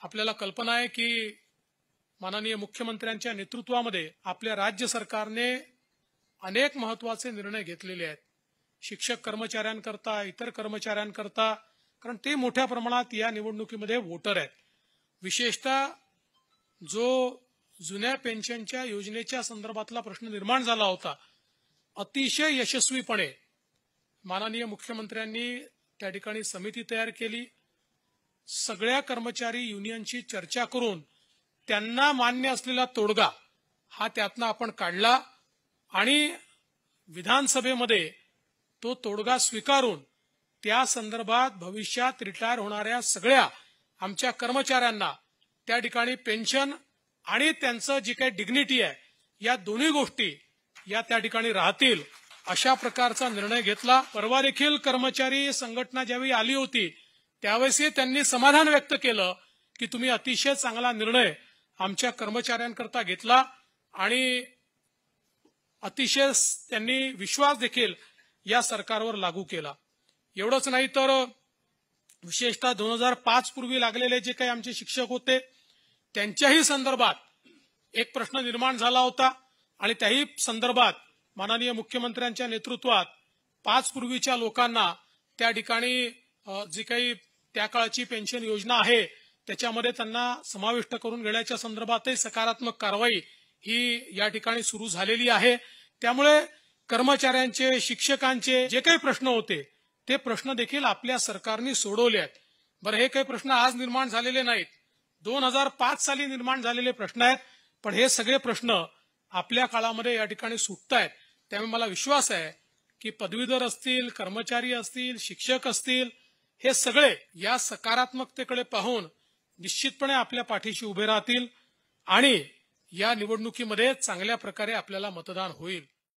आपल्याला कल्पना आहे की माननीय मुख्यमंत्र्यांच्या नेतृत्वामध्ये आपल्या राज्य सरकारने अनेक महत्त्वाचे निर्णय घेतलेले आहेत। शिक्षक कर्मचाऱ्यांकरता, इतर कर्मचाऱ्यांकरता, कारण ते मोठ्या प्रमाणात या निवडणुकीमध्ये वोटर आहेत। विशेषतः जो जुन्या पेन्शनच्या योजनेच्या संदर्भातला प्रश्न निर्माण झाला होता, अतिशय यशस्वीपणे माननीय मुख्यमंत्र्यांनी त्या ठिकाणी समिती तयार केली। सगळ्या कर्मचारी युनियनची चर्चा करून त्यांना मान्य असलेला तोडगा हा त्यातनं आपण काढला आणि विधानसभेमध्ये तो तोडगा स्वीकारून त्या संदर्भात भविष्यात रिटायर होणाऱ्या सगळ्या आमच्या कर्मचाऱ्यांना त्या ठिकाणी पेन्शन आणि त्यांचं जी काही डिग्निटी आहे या दोन्ही गोष्टी या त्या ठिकाणी राहतील अशा प्रकारचा निर्णय घेतला। परवा देखील कर्मचारी संघटना ज्यावेळी आली होती त्यावेळेसही त्यांनी समाधान व्यक्त केलं की तुम्ही अतिशय चांगला निर्णय आमच्या कर्मचाऱ्यांकरता घेतला आणि अतिशय त्यांनी विश्वास देखील या सरकारवर लागू केला। एवढंच नाही तर विशेषतः 2005 पूर्वी लागलेले जे काही आमचे शिक्षक होते त्यांच्याही संदर्भात एक प्रश्न निर्माण झाला होता आणि त्याही संदर्भात माननीय मुख्यमंत्र्यांच्या नेतृत्वात 5 पूर्वीच्या लोकांना त्या ठिकाणी जी काही त्या काळाची पेन्शन योजना आहे त्याच्यामध्ये त्यांना समाविष्ट करून घेण्याच्या संदर्भातही सकारात्मक कारवाई ही या ठिकाणी सुरू झालेली आहे। त्यामुळे कर्मचाऱ्यांचे, शिक्षकांचे जे काही प्रश्न होते ते प्रश्न देखील आपल्या सरकारने सोडवले आहेत। बरं, हे काही प्रश्न आज निर्माण झालेले नाहीत, 2005 साली निर्माण झालेले प्रश्न आहेत, पण हे सगळे प्रश्न आपल्या काळामध्ये या ठिकाणी सुटतायत। त्यामुळे मला विश्वास आहे की पदवीधर असतील, कर्मचारी असतील, शिक्षक असतील, हे सगळे या सकारात्मकतेकडे पाहून निश्चितपणे आपल्या पाठीशी उभे राहतील आणि या निवडणुकीमध्ये चांगल्या प्रकारे आपल्याला मतदान होईल।